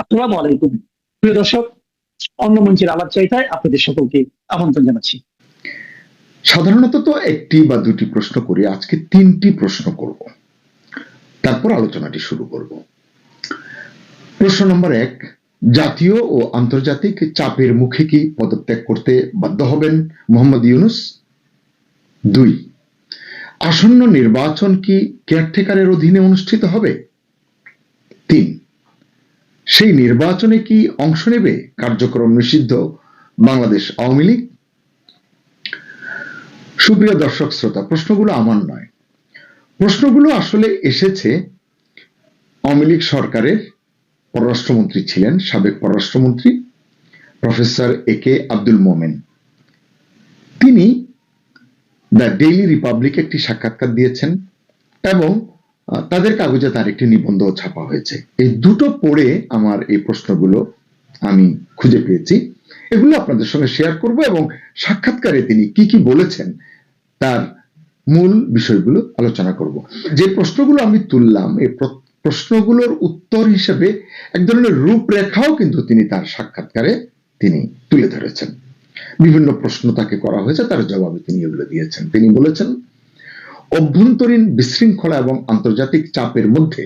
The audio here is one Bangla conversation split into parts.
আসসালামু আলাইকুম প্রিয় দর্শক, অন্য মঞ্চের আলাপ চাইতায় আপনাদের সকলকে আমন্ত্রণ জানাচ্ছি। সাধারণত তো একটি বা দুটি প্রশ্ন করি, আজকে তিনটি প্রশ্ন করব, তারপর আলোচনাটি শুরু করব। প্রশ্ন নম্বর 1, জাতীয় ও আন্তর্জাতিক চাপের মুখে কি পদত্যাগ করতে বাধ্য হবেন মোহাম্মদ ইউনূস? 2, আসন্ন নির্বাচন কি কেয়ারটেকারের অধীনে অনুষ্ঠিত হবে? 3, সেই নির্বাচনে কি অংশ নেবে কার্যক্রম নিষিদ্ধ বাংলাদেশ আওয়ামী লীগ? সুপ্রিয় দর্শক শ্রোতা, প্রশ্নগুলো আমার নয়, প্রশ্নগুলো আসলে এসেছে আওয়ামী লীগ সরকারের পররাষ্ট্রমন্ত্রী ছিলেন সাবেক পররাষ্ট্রমন্ত্রী প্রফেসর একে আব্দুল মোমেন। তিনি দ্য ডেইলি রিপাবলিক একটি সাক্ষাৎকার দিয়েছেন এবং তাদের কাগজে তার একটি নিবন্ধ ছাপা হয়েছে। এই দুটো পড়ে আমার এই প্রশ্নগুলো আমি খুঁজে পেয়েছি, এগুলো আপনাদের সঙ্গে শেয়ার করব এবং সাক্ষাৎকারে তিনি কি কি বলেছেন তার মূল বিষয়গুলো আলোচনা করব। যে প্রশ্নগুলো আমি তুললাম, এই প্রশ্নগুলোর উত্তর হিসেবে এক ধরনের রূপরেখাও কিন্তু তিনি তার সাক্ষাৎকারে তিনি তুলে ধরেছেন। বিভিন্ন প্রশ্ন তাকে করা হয়েছে, তার জবাবে তিনি এগুলো দিয়েছেন। তিনি বলেছেন, অভ্যন্তরীণ বিশৃঙ্খলা এবং আন্তর্জাতিক চাপের মধ্যে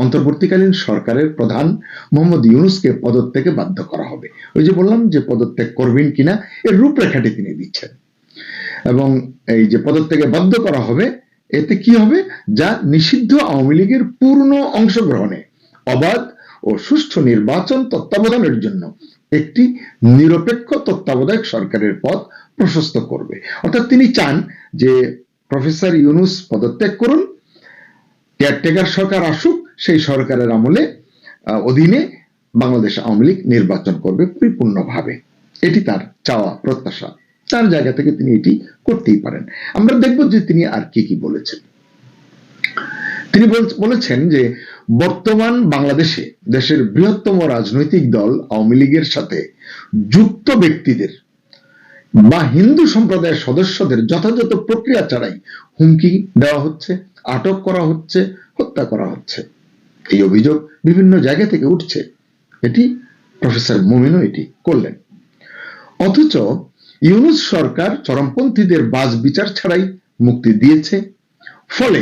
অন্তর্বর্তীকালীন সরকারের প্রধান মোহাম্মদ ইউনূসকে পদত্যাগে বাধ্য করা হবে। ওই যে বললাম যে পদত্যাগ করবেন কিনা এর রূপরেখাটি তিনি দিচ্ছেন, এবং এই যে পদত্যাগে বাধ্য করা হবে এতে কি হবে, যা নিষিদ্ধ আওয়ামী লীগের পূর্ণ অংশগ্রহণে অবাধ ও সুষ্ঠু নির্বাচন তত্ত্বাবধানের জন্য একটি নিরপেক্ষ তত্ত্বাবধায়ক সরকারের পথ প্রশস্ত করবে। অর্থাৎ তিনি চান যে প্রফেসর ইউনূস পদত্যাগ করুন, কেয়ারটেকার সরকার আসুক, সেই সরকারের আমলে অধীনে বাংলাদেশ আওয়ামী লীগ নির্বাচন করবে পরিপূর্ণভাবে। এটি তার চাওয়া প্রত্যাশা, তার জায়গা থেকে তিনি এটি করতেই পারেন। আমরা দেখব যে তিনি আর কি কি বলেছেন। তিনি বলেছেন যে বর্তমান বাংলাদেশে দেশের বৃহত্তম রাজনৈতিক দল আওয়ামী লীগের সাথে যুক্ত ব্যক্তিদের বা হিন্দু সম্প্রদায়ের সদস্যদের যথাযথ প্রক্রিয়া ছাড়াই হুমকি দেওয়া হচ্ছে, আটক করা হচ্ছে, হত্যা করা হচ্ছে। এই অভিযোগ বিভিন্ন জায়গা থেকে উঠছে। এটি প্রফেসর মোমেনও এটি করলেন। অথচ ইউনূস সরকার চরমপন্থীদের বাজ বিচার ছাড়াই মুক্তি দিয়েছে, ফলে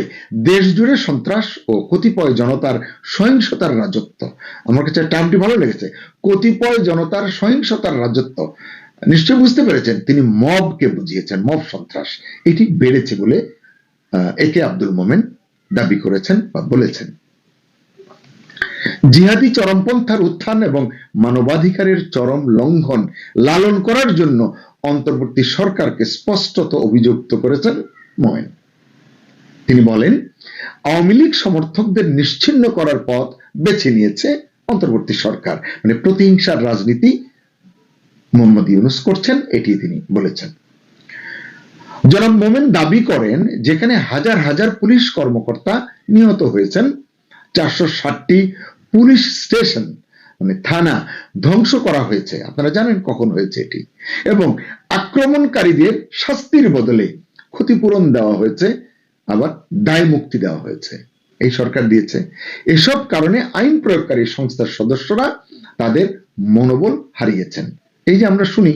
দেশ জুড়ে সন্ত্রাস ও কতিপয় জনতার সহিংসতার রাজত্ব, আমার কাছে টার্মটি ভালো লেগেছে, কতিপয় জনতার সহিংসতার রাজত্ব, নিশ্চয় বুঝতে পেরেছেন তিনি মবকে বুঝিয়েছেন, মব সন্ত্রাস, এটি বেড়েছে বলে একে আব্দুল মোমেন দাবি করেছেন বা বলেছেন। জিহাদি চরমপন্থার উত্থান এবং মানবাধিকারের চরম লঙ্ঘন লালন করার জন্য অন্তর্বর্তী সরকারকে স্পষ্টত অভিযুক্ত করেছেন মোমেন। তিনি বলেন, আওয়ামী লীগ সমর্থকদের নিশ্চিহ্ন করার পথ বেছে নিয়েছে অন্তর্বর্তী সরকার, মানে প্রতিহিংসার রাজনীতি মোহাম্মদ ইউনূস করছেন, এটি তিনি বলেছেন। জনাব মোমেন দাবি করেন, যেখানে হাজার হাজার পুলিশ কর্মকর্তা নিহত হয়েছেন, 460টি পুলিশ স্টেশন মানে থানা ধ্বংস করা হয়েছে, আপনারা জানেন কখন হয়েছে এটি, এবং আক্রমণকারীদের শাস্তির বদলে ক্ষতিপূরণ দেওয়া হয়েছে, আবার দায় মুক্তি দেওয়া হয়েছে, এই সরকার দিয়েছে। এসব কারণে আইন প্রয়োগকারী সংস্থার সদস্যরা তাদের মনোবল হারিয়েছেন। এই যে আমরা শুনি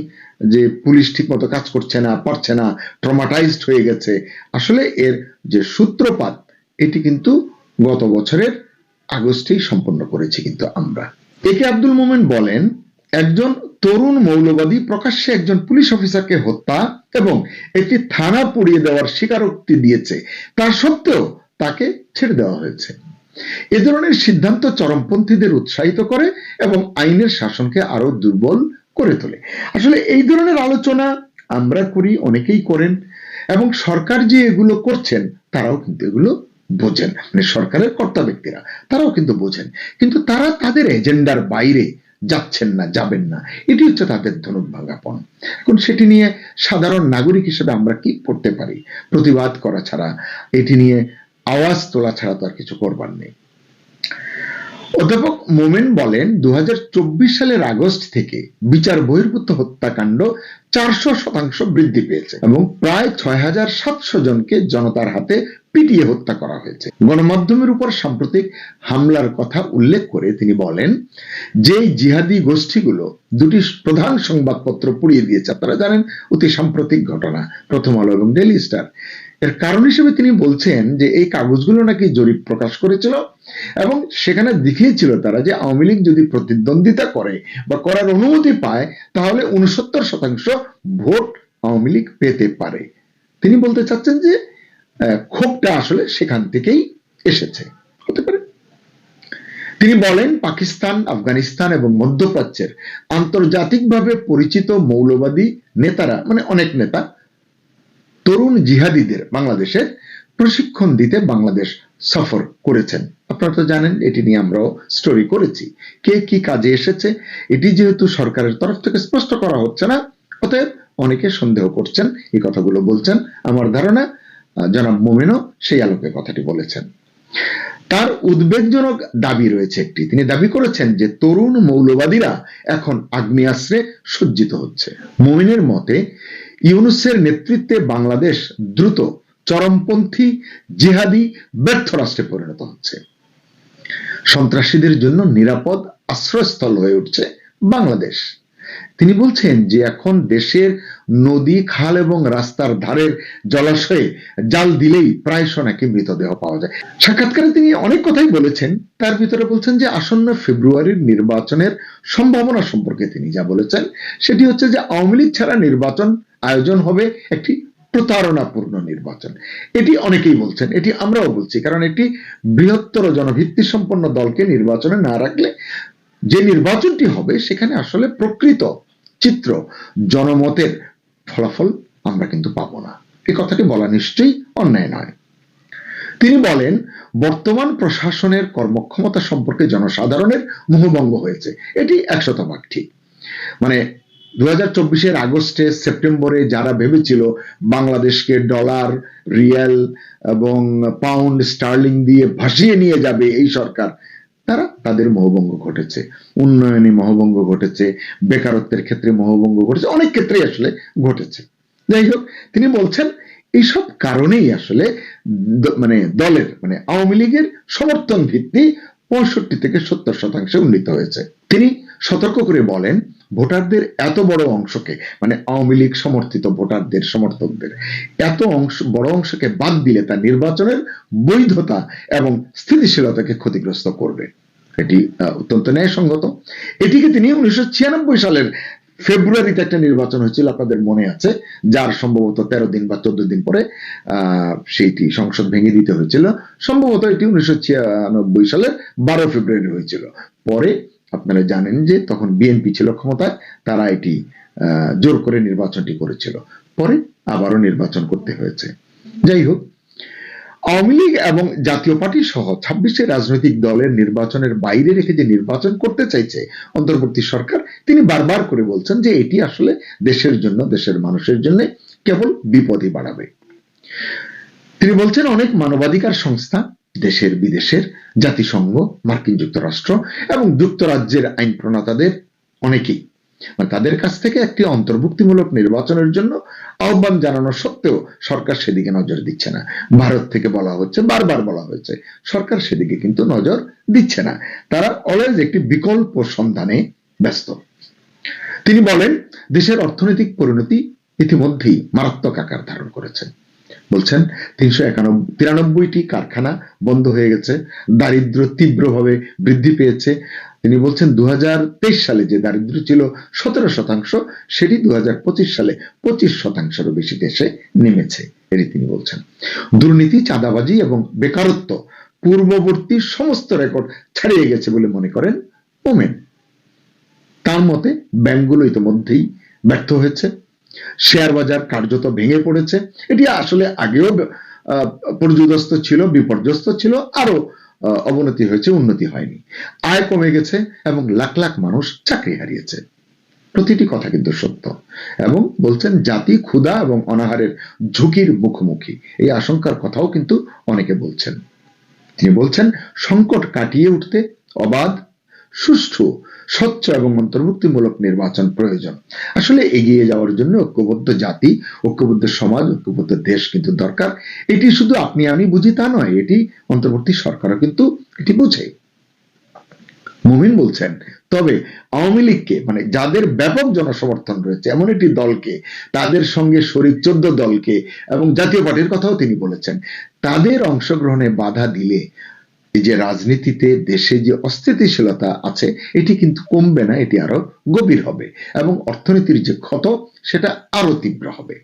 যে পুলিশ ঠিকমতো কাজ করছে না, পারছে না, ট্রমাটাইজড হয়ে গেছে, আসলে এর যে সূত্রপাত এটি কিন্তু গত বছরের আগস্টেই সম্পন্ন করেছি কিন্তু আমরা। একে আব্দুল মোমেন বলেন, একজন তরুণ মৌলবাদী প্রকাশ্যে একজন পুলিশ অফিসারকে হত্যা এবং একটি থানা পুড়িয়ে দেওয়ার স্বীকারোক্তি দিয়েছে, তার সত্ত্বেও তাকে ছেড়ে দেওয়া হয়েছে। এ ধরনের সিদ্ধান্ত চরমপন্থীদের উৎসাহিত করে এবং আইনের শাসনকে আরো দুর্বল করে তোলে। আসলে এই ধরনের আলোচনা আমরা করি, অনেকেই করেন, এবং সরকার যে এগুলো করছেন তারাও কিন্তু এগুলো বোঝেন, মানে সরকারের কর্তা ব্যক্তিরা তারাও কিন্তু বোঝেন, কিন্তু তারা তাদের এজেন্ডার বাইরে যাচ্ছেন না, যাবেন না, এটি হচ্ছে তাদের ধনুক ভাঙাপন। এখন সেটি নিয়ে সাধারণ নাগরিক হিসেবে আমরা কি করতে পারি? প্রতিবাদ করা ছাড়া, এটি নিয়ে আওয়াজ তোলা ছাড়া তো আর কিছু করবার নেই। অধ্যাপক মোমেন বলেন, 2024 সালের আগস্ট থেকে বিচার বহির্ভূত হত্যাকাণ্ড 400% বৃদ্ধি পেয়েছে এবং প্রায় 6700 জনকে জনতার হাতে পিটিয়ে হত্যা করা হয়েছে। গণমাধ্যমের উপর সাম্প্রতিক হামলার কথা উল্লেখ করে তিনি বলেন যে জিহাদি গোষ্ঠীগুলো দুটি প্রধান সংবাদপত্র পুড়িয়ে দিয়েছে, আপনারা জানেন অতি সাম্প্রতিক ঘটনা, প্রথম আলো এবং ডেইলি স্টার। এর কারণ হিসেবে তিনি বলছেন যে এই কাগজগুলো নাকি জরিপ প্রকাশ করেছিল এবং সেখানে দেখিয়েছিল তারা যে আওয়ামী লীগ যদি প্রতিদ্বন্দ্বিতা করে বা করার অনুমতি পায় তাহলে 69% ভোট আওয়ামী লীগ পেতে পারে। তিনি বলতে চাচ্ছেন যে ক্ষোভটা আসলে সেখান থেকেই এসেছে, হতে পারে। তিনি বলেন পাকিস্তান, আফগানিস্তান এবং মধ্যপ্রাচ্যের আন্তর্জাতিকভাবে পরিচিত মৌলবাদী নেতারা, মানে অনেক নেতা, তরুণ জিহাদিদের বাংলাদেশের প্রশিক্ষণ দিতে বাংলাদেশ সফর করেছেন। আপনারা তো জানেন, এটি নিয়ে আমরাও স্টোরি করেছি। কে কি কাজে এসেছে এটি যেহেতু সরকারের তরফ থেকে স্পষ্ট করা হচ্ছে না, অতএব অনেকে সন্দেহ করছেন, এই কথাগুলো বলছেন। আমার ধারণা জনাব মোমেনও সেই আলোকে কথাটি বলেছেন। তার উদ্বেগজনক দাবি রয়েছে একটি, তিনি দাবি করেছেন যে তরুণ মৌলবাদীরা এখন আগ্নেয়াস্ত্রে সজ্জিত হচ্ছে। মোমেনের মতে ইউনূসের নেতৃত্বে বাংলাদেশ দ্রুত চরমপন্থী জিহাদি ব্যর্থ রাষ্ট্রে পরিণত হচ্ছে। সন্ত্রাসীদের জন্য নিরাপদ আশ্রয়স্থল হয়ে উঠছে বাংলাদেশ। তিনি বলছেন যে এখন দেশের নদী, খাল এবং রাস্তার ধারের জলাশয়ে জাল দিলেই প্রায় নাকি মৃতদেহ পাওয়া যায়। সাক্ষাৎকারে তিনি অনেক কথাই বলেছেন, তার ভিতরে বলছেন যে আসন্ন ফেব্রুয়ারির নির্বাচনের সম্ভাবনা সম্পর্কে তিনি যা বলেছেন সেটি হচ্ছে যে আওয়ামী লীগ ছাড়া নির্বাচন আয়োজন হবে একটি প্রতারণাপূর্ণ নির্বাচন। এটি অনেকেই বলছেন, এটি আমরাও বলছি, কারণ এটি বৃহত্তর জনভিত্তি সম্পন্ন দলকে নির্বাচনে না রাখলে যে নির্বাচনটি হবে সেখানে আসলে প্রকৃত চিত্র, জনমতের ফলাফল আমরা কিন্তু পাবো না। এই কথাটি বলা নিশ্চয়ই অন্যায় নয়। তিনি বলেন বর্তমান প্রশাসনের কর্মক্ষমতা সম্পর্কে জনসাধারণের মোহভঙ্গ হয়েছে, এটি 100% ঠিক। মানে 2024 আগস্টে, সেপ্টেম্বরে যারা ভেবেছিল বাংলাদেশকে ডলার, রিয়াল এবং পাউন্ড স্টার্লিং দিয়ে ভাসিয়ে নিয়ে যাবে এই সরকার, তাদের মোহভঙ্গ ঘটেছে। উন্নয়নে মোহভঙ্গ ঘটেছে, বেকারত্বের ক্ষেত্রে মোহভঙ্গ ঘটেছে, অনেক ক্ষেত্রেই আসলে ঘটেছে। যাই হোক, তিনি বলছেন এইসব কারণেই আসলে মানে দলের, মানে আওয়ামী লীগের সমর্থন ভিত্তি 65 থেকে 70% উন্নীত হয়েছে। তিনি সতর্ক করে বলেন ভোটারদের এত বড় অংশকে, মানে আওয়ামী লীগ সমর্থিত ভোটারদের, সমর্থকদের এত বড় অংশকে বাদ দিলে তা নির্বাচনের বৈধতা এবং স্থিতিশীলতাকে ক্ষতিগ্রস্ত করবে। এটি অত্যন্ত ন্যায়সঙ্গত। এটিকে তিনি 1996 সালের ফেব্রুয়ারিতে একটা নির্বাচন হয়েছিল, আপনাদের মনে আছে, যার সম্ভবত 13 দিন বা 14 দিন পরে সেইটি সংসদ ভেঙে দিতে হয়েছিল। সম্ভবত এটি 1996 সালের 12 ফেব্রুয়ারি হয়েছিল। পরে আপনারা জানেন যে তখন বিএনপি ছিল ক্ষমতায়, তারা এটি জোর করে নির্বাচনটি করেছিল, পরে আবারও নির্বাচন করতে হয়েছে। যাই হোক, আওয়ামী লীগ এবং জাতীয় পার্টি সহ 26 রাজনৈতিক দলের নির্বাচনের বাইরে রেখে যে নির্বাচন করতে চাইছে অন্তর্বর্তী সরকার, তিনি বারবার করে বলছেন যে এটি আসলে দেশের জন্য, দেশের মানুষের জন্য কেবল বিপদই বাড়াবে। তিনি বলছেন অনেক মানবাধিকার সংস্থা, দেশের বিদেশের, জাতিসংঘ, মার্কিন যুক্তরাষ্ট্র এবং যুক্তরাজ্যের আইন প্রণেতাদের অনেকেই তাদের কাছ থেকে একটি অন্তর্ভুক্তিমূলক নির্বাচনের জন্য আহ্বান জানানো সত্ত্বেও সরকার সেদিকে নজর দিচ্ছে না। ভারত থেকে বলা হচ্ছে, বারবার বলা হয়েছে, সরকার সেদিকে কিন্তু নজর দিচ্ছে না। তারা অলওয়েজ একটি বিকল্প সন্ধানে ব্যস্ত। তিনি বলেন দেশের অর্থনৈতিক পরিণতি ইতিমধ্যেই মারাত্মক আকার ধারণ করেছে। বলছেন 393টি কারখানা বন্ধ হয়ে গেছে, দারিদ্র তীব্রভাবে বৃদ্ধি পেয়েছে। তিনি বলছেন 2023 সালে যে দারিদ্র ছিল 17%, সেটি 2025 সালে 25%-এরও বেশি দেশে নেমেছে, এটি তিনি বলছেন। দুর্নীতি, চাঁদাবাজি এবং বেকারত্ব পূর্ববর্তী সমস্ত রেকর্ড ছাড়িয়ে গেছে বলে মনে করেন মোমেন। তার মতে ব্যাংকগুলো ইতিমধ্যেই ব্যর্থ হয়েছে, শেয়ার বাজার কার্যত ভেঙে পড়েছে, এটি আসলে আগেও পর্যুদস্ত ছিল, বিপর্যস্ত ছিল, আরো অবনতি হয়েছে, উন্নতি হয়নি। আয় কমে গেছে এবং লাখ লাখ মানুষ চাকরি হারিয়েছে। প্রতিটি কথা কিন্তু সত্য। এবং বলছেন জাতি ক্ষুধা এবং অনাহারের ঝুঁকির মুখোমুখি, এই আশঙ্কার কথাও কিন্তু অনেকে বলছেন। তিনি বলছেন সংকট কাটিয়ে উঠতে অবাধ, সুষ্ঠু, স্বচ্ছ এবং অন্তর্ভুক্তিমূলক নির্বাচন প্রয়োজন। আসলে এগিয়ে যাওয়ার জন্য ঐক্যবদ্ধ জাতি, ঐক্যবদ্ধ সমাজ, ঐক্যবদ্ধ দেশ কিন্তু দরকার। এটি শুধু আপনি আমি বুঝি তা নয়, এটি অন্তর্বর্তী সরকারও কিন্তু এটি বুঝে। মুমিন বলছেন, তবে আওয়ামী লীগকে, মানে যাদের ব্যাপক জনসমর্থন রয়েছে এমন একটি দলকে, তাদের সঙ্গে শরিক 14 দলকে এবং জাতীয় পার্টির কথাও তিনি বলেছেন, তাদের অংশগ্রহণে বাধা দিলে এই যে রাজনীতিতে দেশে যে অস্থিতিশীলতা আছে এটি কিন্তু কমবে না, এটি আরো গভীর হবে এবং অর্থনীতির যে ক্ষত সেটা আরো তীব্র হবে।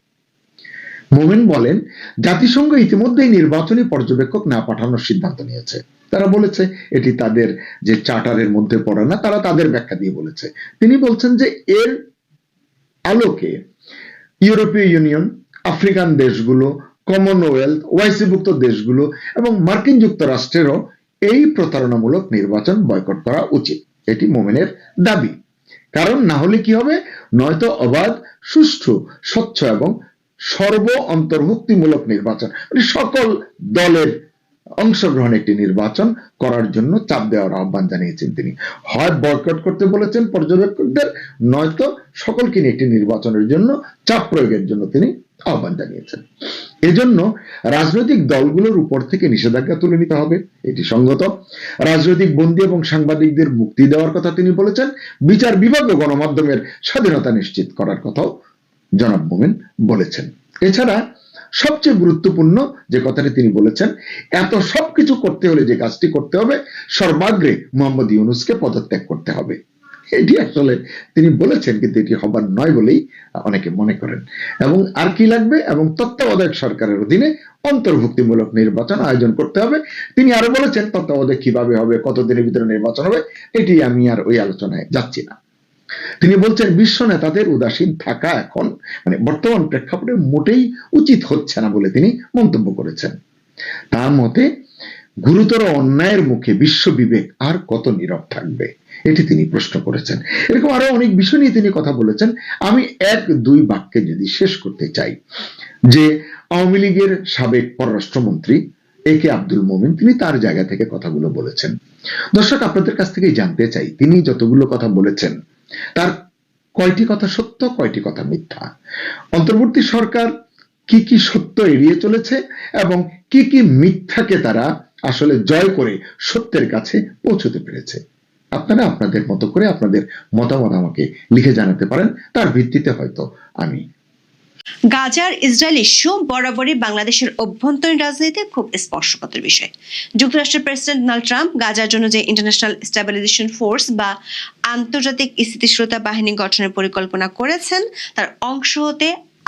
মোমেন বলেন, জাতিসংঘ ইতিমধ্যেই নির্বাচনী পর্যবেক্ষক না পাঠানোর সিদ্ধান্ত নিয়েছে। তারা বলেছে এটি তাদের যে চার্টারের মধ্যে পড়ে না, তারা তাদের ব্যাখ্যা দিয়ে বলেছে। তিনি বলছেন যে এর আলোকে ইউরোপীয় ইউনিয়ন, আফ্রিকান দেশগুলো, কমনওয়েলথ, ওআইসিভুক্ত দেশগুলো এবং মার্কিন যুক্তরাষ্ট্রেরও এই প্রতারণামূলক নির্বাচন বয়কট করা উচিত, এটি মোমেনের দাবি। কারণ না হলে কি হবে, নয়তো অবাধ, সুষ্ঠু, স্বচ্ছ এবং সর্ব অন্তর্ভুক্তিমূলক নির্বাচন, মানে সকল দলের অংশগ্রহণ একটি নির্বাচন করার জন্য চাপ দেওয়ার আহ্বান জানিয়েছেন তিনি। হয় বয়কট করতে বলেছেন পর্যবেক্ষকদের, নয়তো সকলকে নিয়ে একটি নির্বাচনের জন্য চাপ প্রয়োগের জন্য তিনি আহ্বান জানিয়েছেন। এজন্য রাজনৈতিক দলগুলোর উপর থেকে নিষেধাজ্ঞা তুলে নিতে হবে, এটি সঙ্গত। রাজনৈতিক বন্দী এবং সাংবাদিকদের মুক্তি দেওয়ার কথা তিনি বলেছেন। বিচার বিভাগ ও গণমাধ্যমের স্বাধীনতা নিশ্চিত করার কথাও জনাব মোমেন বলেছেন। এছাড়া সবচেয়ে গুরুত্বপূর্ণ যে কথাটি তিনি বলেছেন, এত সবকিছু করতে হলে যে কাজটি করতে হবে, সর্বাগ্রে মোহাম্মদ ইউনূসকে পদত্যাগ করতে হবে। এটি আসলে তিনি বলেছেন, কিন্তু এটি হবার নয় বলেই অনেকে মনে করেন। এবং আর কি লাগবে, এবং তত্ত্বাবধায়ক সরকারের অধীনে অন্তর্ভুক্তিমূলক নির্বাচন আয়োজন করতে হবে। তিনি আরো বলেছেন তত্ত্বাবধায়ক কিভাবে হবে, কতদিনের ভিতরে নির্বাচন হবে, এটি আমি আর ওই আলোচনায় যাচ্ছি না। তিনি বলছেন বিশ্ব নেতাদের উদাসীন থাকা এখন, মানে বর্তমান প্রেক্ষাপটে মোটেই উচিত হচ্ছে না বলে তিনি মন্তব্য করেছেন। তার মতে গুরুতর অন্যায়ের মুখে বিশ্ব বিবেক আর কত নীরব থাকবে, এটি তিনি প্রশ্ন করেছেন। এরকম আরো অনেক বিষয় নিয়ে তিনি কথা বলেছেন। আমি 1-2 বাক্যে যদি শেষ করতে চাই, যে আওয়ামী লীগের সাবেক পররাষ্ট্রমন্ত্রী একে আব্দুল মোমিন, তিনি তার জায়গা থেকে কথাগুলো বলেছেন। দর্শক, আপনাদের কাছ থেকে জানতে চাই, তিনি যতগুলো কথা বলেছেন তার কয়টি কথা সত্য, কয়টি কথা মিথ্যা? অন্তর্বর্তী সরকার কি কি সত্য এড়িয়ে চলেছে এবং কি কি মিথ্যাকে তারা আসলে জয় করে সত্যের কাছে পৌঁছতে পেরেছে? আপনারা আপনাদের মতো করে আপনাদের মতামত আমাকে লিখে জানাতে পারেন, তার ভিত্তিতে হয়তো আমি। গাজার ইসরায়েল ইস্যু বরাবরই বাংলাদেশের অভ্যন্তরীণ রাজনীতিতে খুব স্পর্শকাতর বিষয়। যুক্তরাষ্ট্রের প্রেসিডেন্ট ডোনাল্ড ট্রাম্প গাজার জন্য যে ইন্টারন্যাশনাল স্টেবিলাইজেশন ফোর্স বা আন্তর্জাতিক স্থিতিশীলতা বাহিনী গঠনের পরিকল্পনা করেছেন, তার অংশ হতে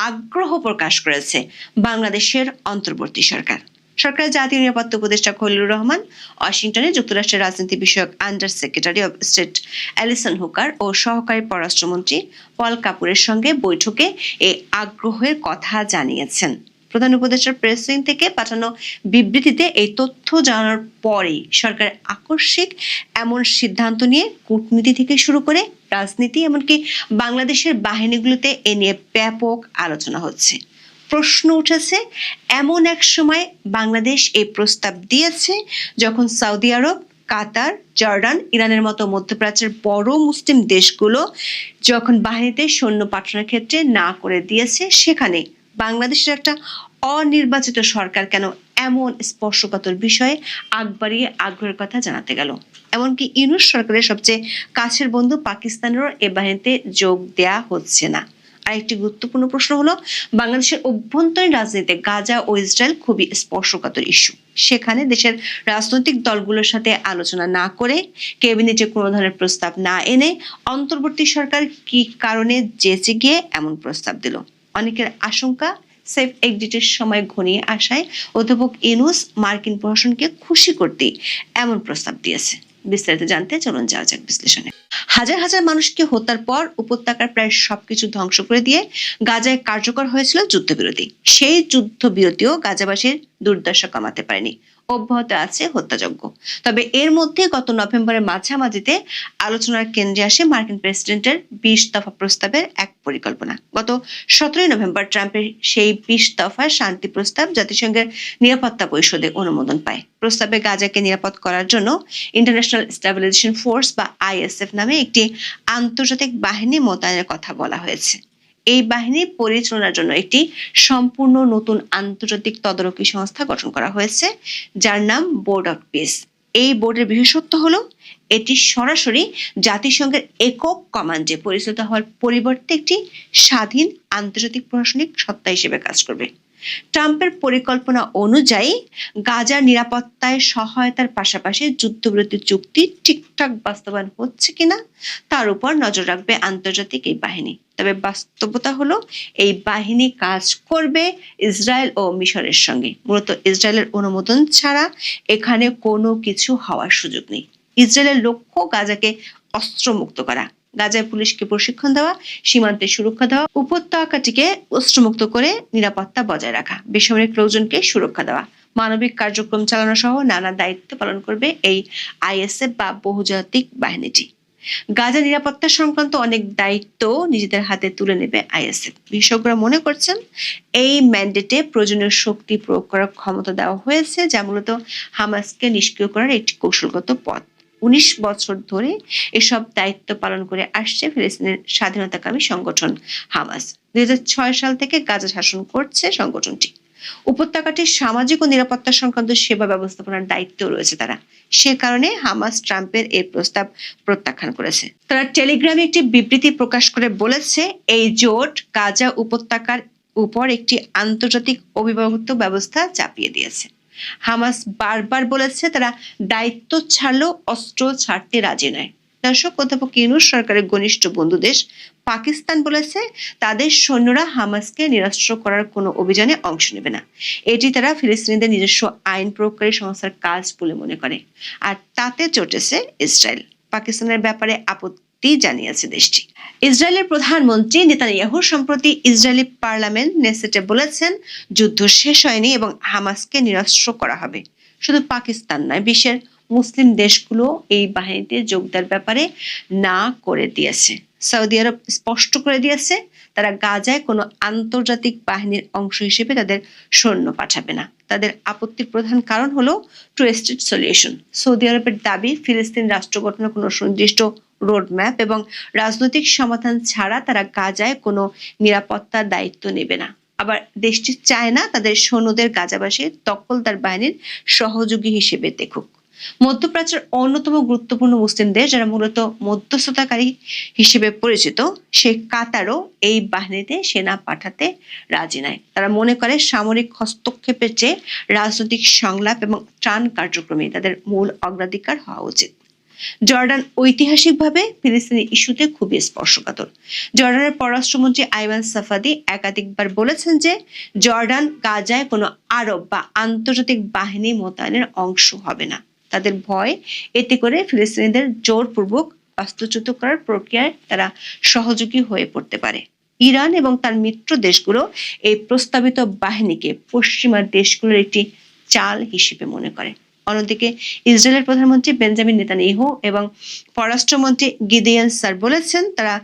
আগ্রহ প্রকাশ করেছে বাংলাদেশের অন্তর্বর্তী সরকার। সরকারের জাতীয় নিরাপত্তা উপদেষ্টা খলিলুর রহমান ওয়াশিংটনে যুক্তরাষ্ট্রের রাজনীতি বিষয়ক under secretary of state Allison Hooker ও সহকারী পররাষ্ট্রমন্ত্রী পল কাপুরের সঙ্গে বৈঠকে এই আগ্রহের কথা জানিয়েছেন। প্রধান উপদেষ্টার প্রেস উইং থেকে পাঠানো বিবৃতিতে এই তথ্য জানার পরেই সরকার আকস্মিক এমন সিদ্ধান্ত নিয়ে কূটনীতি থেকে শুরু করে রাজনীতি, এমনকি বাংলাদেশের বাহিনীগুলোতে এ নিয়ে ব্যাপক আলোচনা হচ্ছে। প্রশ্ন উঠেছে, এমন এক সময় বাংলাদেশ এই প্রস্তাব দিয়েছে যখন সৌদি আরব, কাতার, জর্ডান, ইরানের মতো মধ্যপ্রাচ্যের বড় মুসলিম দেশগুলো যখন বাহিনীতে সৈন্য পাঠানোর ক্ষেত্রে না করে দিয়েছে, সেখানে বাংলাদেশের একটা অনির্বাচিত সরকার কেন এমন স্পর্শকাতর বিষয়ে আগ বাড়িয়ে আগ্রহের কথা জানাতে গেল? এমনকি ইউনূস সরকারের সবচেয়ে কাছের বন্ধু পাকিস্তানেরও এ বাহিনীতে যোগ দেয়া হচ্ছে না। আরেকটি গুরুত্বপূর্ণ প্রশ্ন হলো, বাংলাদেশের অভ্যন্তরীণ রাজনীতিতে গাজা ও ইসরায়েল খুবই স্পর্শকাতর ইস্যু। সেখানে দেশের রাজনৈতিক দলগুলোর সাথে আলোচনা না করে, ক্যাবিনেটে কোনো ধরনের প্রস্তাব না এনে অন্তর্বর্তী সরকার কি কারণে জেচে গিয়ে এমন প্রস্তাব দিল? অনেকের আশঙ্কা, সেফ এক্সিটের সময় ঘনিয়ে আসায় অধ্যাপক ইউনূস মার্কিন প্রশাসনকে খুশি করতে এমন প্রস্তাব দিয়েছে। বিস্তারিত জানতে চলুন যাওয়া যাক বিশ্লেষণে। হাজার হাজার মানুষকে হত্যার পর উপত্যকার প্রায় সবকিছু ধ্বংস করে দিয়ে গাজায় কার্যকর হয়েছিল যুদ্ধবিরতি। সেই যুদ্ধবিরতিও গাজাবাসীর দুর্দশা কমাতে পারেনি, অব্যাহত আছে হত্যাযজ্ঞ। তবে এর মধ্যে গত নভেম্বরের মাঝামাঝিতে আলোচনার কেন্দ্রে আসে মার্কিন প্রেসিডেন্টের 20 দফা প্রস্তাবের এক পরিকল্পনা। গত 17 নভেম্বর ট্রাম্পের সেই 20 দফা শান্তি প্রস্তাব জাতিসংঘের নিরাপত্তা পরিষদে অনুমোদন পায়। প্রস্তাবে গাজাকে নিরাপদ করার জন্য ইন্টারন্যাশনাল স্টেবিলাইজেশন ফোর্স বা আইএসএফ নামে একটি আন্তর্জাতিক বাহিনী মোতায়েনের কথা বলা হয়েছে। এই বাহিনী পরিচালনার জন্য একটি সম্পূর্ণ নতুন আন্তর্জাতিক তদারকি সংস্থা গঠন করা হয়েছে, যার নাম বোর্ড অফ পিস। এই বোর্ডের বিশেষত্ব হলো এটি সরাসরি জাতিসংঘের একক কমান্ডে পরিচালিত হওয়ার পরিবর্তে একটি স্বাধীন আন্তর্জাতিক প্রশাসনিক সত্তা হিসেবে কাজ করবে। ট্রাম্পের পরিকল্পনা অনুযায়ী গাজার নিরাপত্তায় সহায়তার পাশাপাশি যুদ্ধবিরতি চুক্তি ঠিকঠাক বাস্তবায়ন হচ্ছে কিনা তার উপর নজর রাখবে আন্তর্জাতিক এই বাহিনী। তবে বাস্তবতা হলো এই বাহিনী কাজ করবে ইসরায়েল ও মিশরের সঙ্গে। মূলত ইসরায়েলের অনুমোদন ছাড়া এখানে কোনো কিছু হওয়ার সুযোগ নেই। ইসরায়েলের লক্ষ্য গাজাকে অস্ত্রমুক্ত করা, গাজায় পুলিশকে প্রশিক্ষণ দেওয়া, সীমান্তে সুরক্ষা দেওয়া, উপত্যকাটিকে অস্ত্রমুক্ত করে নিরাপত্তা বজায় রাখা, বেসামরিক লোকজনকে সুরক্ষা দেওয়া, মানবিক কার্যক্রম চালানো সহ নানা দায়িত্ব পালন করবে এই আইএসএফ বা বহুজাতিক বাহিনীটি। গাজা নিরাপত্তা সংক্রান্ত অনেক দায়িত্ব নিজেদের হাতে তুলে নেবে আইএসএফ। বিশেষজ্ঞরা মনে করছেন এই ম্যান্ডেটে প্রয়োজনীয় শক্তি প্রয়োগ করার ক্ষমতা দেওয়া হয়েছে, যা মূলত হামাসকে নিষ্ক্রিয় করার একটি কৌশলগত পথ। 19 বছর ধরে এসব দায়িত্ব পালন করে আসছে ফিলিস্তিনের স্বাধীনতাকামী সংগঠন হামাস। 2006 সাল থেকে গাজা শাসন করছে সংগঠনটি। উপত্যকাটির সামাজিক ও নিরাপত্তা সংক্রান্ত সেবা ব্যবস্থাপনার দায়িত্ব রয়েছে তারা। সে কারণে হামাস ট্রাম্পের এই প্রস্তাব প্রত্যাখ্যান করেছে। তারা টেলিগ্রামে একটি বিবৃতি প্রকাশ করে বলেছে, এই জোট গাজা উপত্যকার উপর একটি আন্তর্জাতিক অভিভাবক ব্যবস্থা চাপিয়ে দিয়েছে। হামাস বারবার বলেছে তারা দায়িত্ব ছাড়লেও অস্ত্র ছাড়তে রাজি নয়। দর্শক, অধ্যাপক ইউনূস সরকারের ঘনিষ্ঠ বন্ধু দেশ পাকিস্তান বলেছে তাদের সৈন্যরা হামাসকে নিরস্ত্র করার কোনো অভিযানে অংশ নেবে না। এটি তারা ফিলিস্তিনিদের নিজস্ব আইন প্রয়োগকারী সংস্থার কাজ বলে মনে করে। আর তাতে চটেছে ইসরায়েল। পাকিস্তানের ব্যাপারে আপত্তি জানিয়েছে দেশটি। ইসরায়েলের প্রধানমন্ত্রী নেতানিয়াহু সম্প্রতি ইসরায়েলি পার্লামেন্ট নেসেটে বলেছেন যুদ্ধ শেষ হয়নি এবং হামাসকে নিরস্ত্র করা হবে। শুধু পাকিস্তান নয়, বিশ্বের মুসলিম দেশগুলো এই বাহিনীতে যোগ দেওয়ার ব্যাপারে না করে দিয়েছে। সৌদি আরব স্পষ্ট করে দিয়েছে তারা গাজায় কোনো আন্তর্জাতিক বাহিনীর অংশ হিসেবে তাদের সৈন্য পাঠাবে না। তাদের আপত্তির প্রধান কারণ হলো টু স্টেট সলিউশন। সৌদি আরবের দাবি ফিলিস্তিন রাষ্ট্র গঠনের কোনো সুনির্দিষ্ট রোডম্যাপ এবং রাজনৈতিক সমাধান ছাড়া তারা গাজায় কোনো নিরাপত্তার দায়িত্ব নেবে না। আবার দেশটি চায় না তাদের সৈন্যদের গাজাবাসীর দখলদার বাহিনীর সহযোগী হিসেবে দেখুক। মধ্যপ্রাচ্যের অন্যতম গুরুত্বপূর্ণ মুসলিম দেশ যারা মূলত মধ্যস্থতাকারী হিসেবে পরিচিত, সে কাতারও এই বাহিনীতে সেনা পাঠাতে রাজি নয়। তারা মনে করে সামরিক হস্তক্ষেপের চেয়ে রাজনৈতিক সংলাপ এবং ত্রাণ কার্যক্রমে তাদের মূল অগ্রাধিকার হওয়া উচিত। জর্ডান ঐতিহাসিকভাবে ফিলিস্তিনি ইস্যুতে খুবই স্পর্শকাতর। জর্ডানের পররাষ্ট্রমন্ত্রী আইমান সাফাদি একাধিকবার বলেছেন যে জর্ডান গাজায় কোনো আরব বা আন্তর্জাতিক বাহিনী মোতায়েনের অংশ হবে না। তাদের ভয় এতে করে ফিলিস্তিনিদের জোরপূর্বক বাস্তুচ্যুত করার প্রক্রিয়ায় তারা সহযোগী হয়ে পড়তে পারে। ইরান এবং তার মিত্র দেশগুলো এই প্রস্তাবিত বাহিনীকে পশ্চিমা দেশগুলোর একটি চাল হিসেবে মনে করে। অন্যদিকে ইসরায়েলের প্রধানমন্ত্রী বেঞ্জামিন নেতানিয়াহু এবং পররাষ্ট্রমন্ত্রী গিদিয়ন স্যার বলেছেন তারা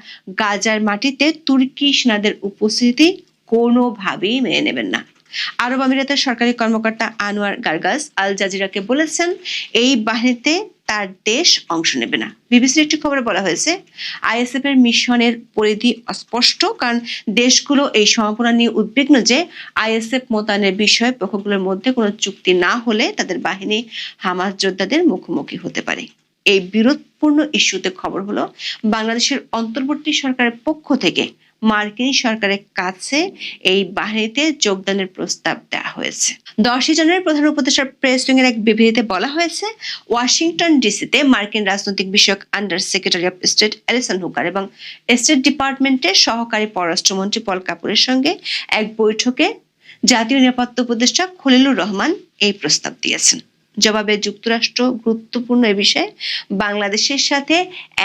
গাজার মাটিতে তুর্কি সেনাদের উপস্থিতি কোনোভাবেই মেনে নেবেন না। আরব আমিরাতের সরকারি কর্মকর্তা আনোয়ার গার্গাস আল জাজিরাকে বলেছেন এই বাহিনীতে তার দেশ অংশ নেবে না। বিবিসির একটি খবরে বলা হয়েছে আইএসএফ এর মিশনের পরিধি অস্পষ্ট, কারণ দেশগুলো এই সম্ভাবনা নিয়ে উদ্বিগ্ন যে আইএসএফ মোতায়েনের বিষয়ে পক্ষগুলোর মধ্যে কোনো চুক্তি না হলে তাদের বাহিনী হামাস যোদ্ধাদের মুখোমুখি হতে পারে। এই বিরোধপূর্ণ ইস্যুতে খবর হলো বাংলাদেশের অন্তর্বর্তী সরকারের পক্ষ থেকে মার্কিন সরকারের কাছে এই বাহিনীতে যোগদানের প্রস্তাব দেওয়া হয়েছে। 10 জানুয়ারি প্রধান উপদেষ্টার প্রেস উইং এর এক বিবৃতিতে বলা হয়েছে ওয়াশিংটন ডিসিতে মার্কিন রাজনৈতিক বিষয়ক under secretary of state Allison Hooker এবং স্টেট ডিপার্টমেন্টের সহকারী পররাষ্ট্রমন্ত্রী পল কাপুরের সঙ্গে এক বৈঠকে জাতীয় নিরাপত্তা উপদেষ্টা খলিলুর রহমান এই প্রস্তাব দিয়েছেন। জবাবে যুক্তরাষ্ট্র গুরুত্বপূর্ণ এ বিষয়ে বাংলাদেশের সাথে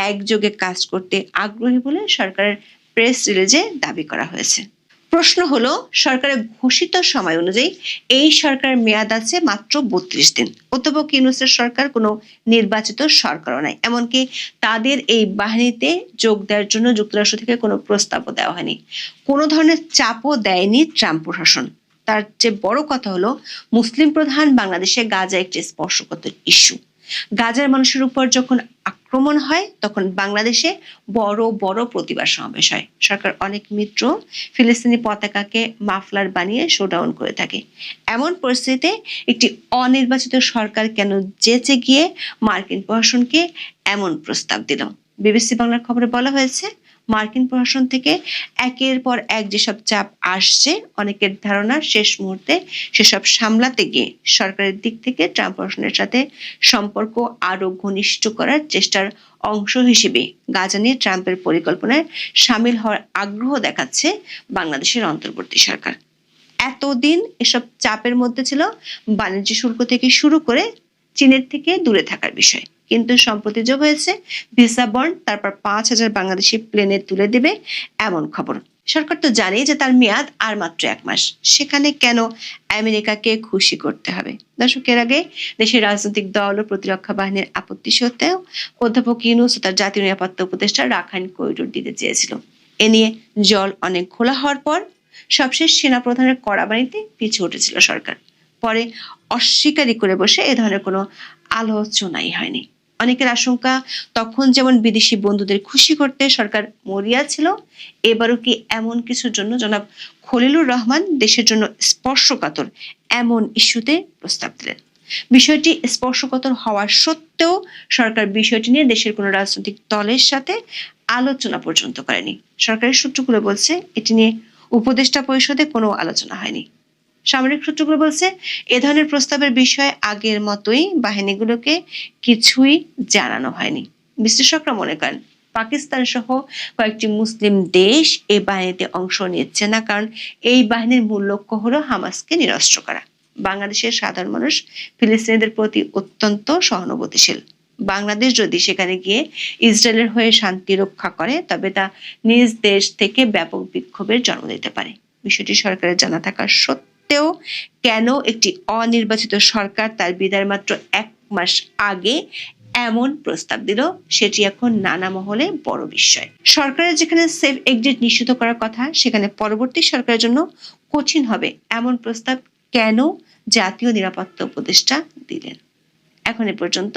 একযোগে কাজ করতে আগ্রহী বলে সরকারের প্রেস রিলিজে দাবি করা হয়েছে। প্রশ্ন হলো, সরকারের ঘোষিত সময় অনুযায়ী এই সরকারের মেয়াদ আছে মাত্র 32 দিন। অধ্যাপক ইউনূসের সরকার কোনো নির্বাচিত সরকারও নাই, এমনকি তাদের এই বাহিনীতে যোগ দেওয়ার জন্য যুক্তরাষ্ট্র থেকে কোনো প্রস্তাবও দেওয়া হয়নি, কোনো ধরনের চাপও দেয়নি ট্রাম্প প্রশাসন। তার চেয়ে বড় কথা হলো, মুসলিম প্রধান বাংলাদেশে গাজা একটি স্পর্শকাতর ইস্যু। গাজার মানুষের উপর যখন আক্রমণ হয় তখন বাংলাদেশে বড় বড় প্রতিবাদ সমাবেশ হয়। সরকার অনেক মিত্র ফিলিস্তিনি পতাকাকে মাফলার বানিয়ে শোডাউন করে থাকে। এমন পরিস্থিতিতে একটি অনির্বাচিত সরকার কেন যেচে গিয়ে মার্কিন প্রশাসনকে এমন প্রস্তাব দিল? বিবিসি বাংলার খবরে বলা হয়েছে, মার্কিন প্রশাসন থেকে একের পর এক যেসব চাপ আসছে, অনেকের ধারণা শেষ মুহূর্তে সেসব সামলাতে গিয়ে সরকারের দিক থেকে ট্রাম্প প্রশাসনের সাথে সম্পর্ক আরো ঘনিষ্ঠ করার চেষ্টার অংশ হিসেবে গাজা নিয়ে ট্রাম্পের পরিকল্পনায় সামিল হওয়ার আগ্রহ দেখাচ্ছে বাংলাদেশের অন্তর্বর্তী সরকার। এতদিন এসব চাপের মধ্যে ছিল বাণিজ্য শুল্ক থেকে শুরু করে চীনের থেকে দূরে থাকার বিষয়, কিন্তু সম্প্রতি যোগ হয়েছে ভিসা বন্ড, তারপর 5,000 বাংলাদেশি প্লেনে তুলে দেবে এমন খবর। সরকার তো জানে যে তার মেয়াদ আর মাত্র 1 মাস, সেখানে কেন আমেরিকাকে খুশি করতে হবে? দর্শকের আগে দেশের রাজনৈতিক দল ও প্রতিরক্ষা বাহিনীর আপত্তি সত্ত্বেও অধ্যাপক ইউনূস ও তার জাতীয় নিরাপত্তা উপদেষ্টা রাখাইন করিডোর দিতে চেয়েছিল। এ নিয়ে জল অনেক খোলা হওয়ার পর সবশেষ সেনাপ্রধানের কড়া বাণীতে পিছু উঠেছিল সরকার। পরে অস্বীকারই করে বসে এ ধরনের কোনো আলোচনাই হয়নি। অনেকের আশঙ্কা, তখন যেমন বিদেশি বন্ধুদের খুশি করতে সরকার মরিয়া ছিল, এবারও কি এমন কিছুর জন্য জনাব খলিলুর রহমান দেশের জন্য স্পর্শকাতর এমন ইস্যুতে প্রস্তাব দিলেন? বিষয়টি স্পর্শকাতর হওয়া সত্ত্বেও সরকার বিষয়টি নিয়ে দেশের কোনো রাজনৈতিক দলের সাথে আলোচনা পর্যন্ত করেনি। সরকারের সূত্রগুলো বলছে এটি নিয়ে উপদেষ্টা পরিষদে কোনো আলোচনা হয়নি। সামরিক সূত্রগুলো বলছে এ ধরনের প্রস্তাবের বিষয়ে আগের মতোই বাহিনীগুলোকে কিছুই জানানো হয়নি। বিশ্লেষকরা মনে করেন পাকিস্তান সহ কয়েকটি মুসলিম দেশ এই বাহিনীতে অংশ নিচ্ছে না, কারণ এই বাহিনীর মূল লক্ষ্য হলো হামাসকে নিরস্ত্র করা। বাংলাদেশের সাধারণ মানুষ ফিলিস্তিনিদের প্রতি অত্যন্ত সহানুভূতিশীল। বাংলাদেশ যদি সেখানে গিয়ে ইসরায়েলের হয়ে শান্তি রক্ষা করে, তবে তা নিজ দেশ থেকে ব্যাপক বিক্ষোভের জন্ম দিতে পারে। বিষয়টি সরকারের জানা থাকা সত্ত্বেও কেন একটি অনির্বাচিত সরকার তার বিদায়ের মাত্র 1 মাস আগে এমন প্রস্তাব দিল, সেটি এখন নানা মহলে বড় বিস্ময়। সরকারের যেখানে সেফ এক্সিট নিশ্চিত করার কথা, সেখানে পরবর্তী সরকারের জন্য কঠিন হবে এমন প্রস্তাব কেন জাতীয় নিরাপত্তা উপদেষ্টা দিলেন? এখন এ পর্যন্ত।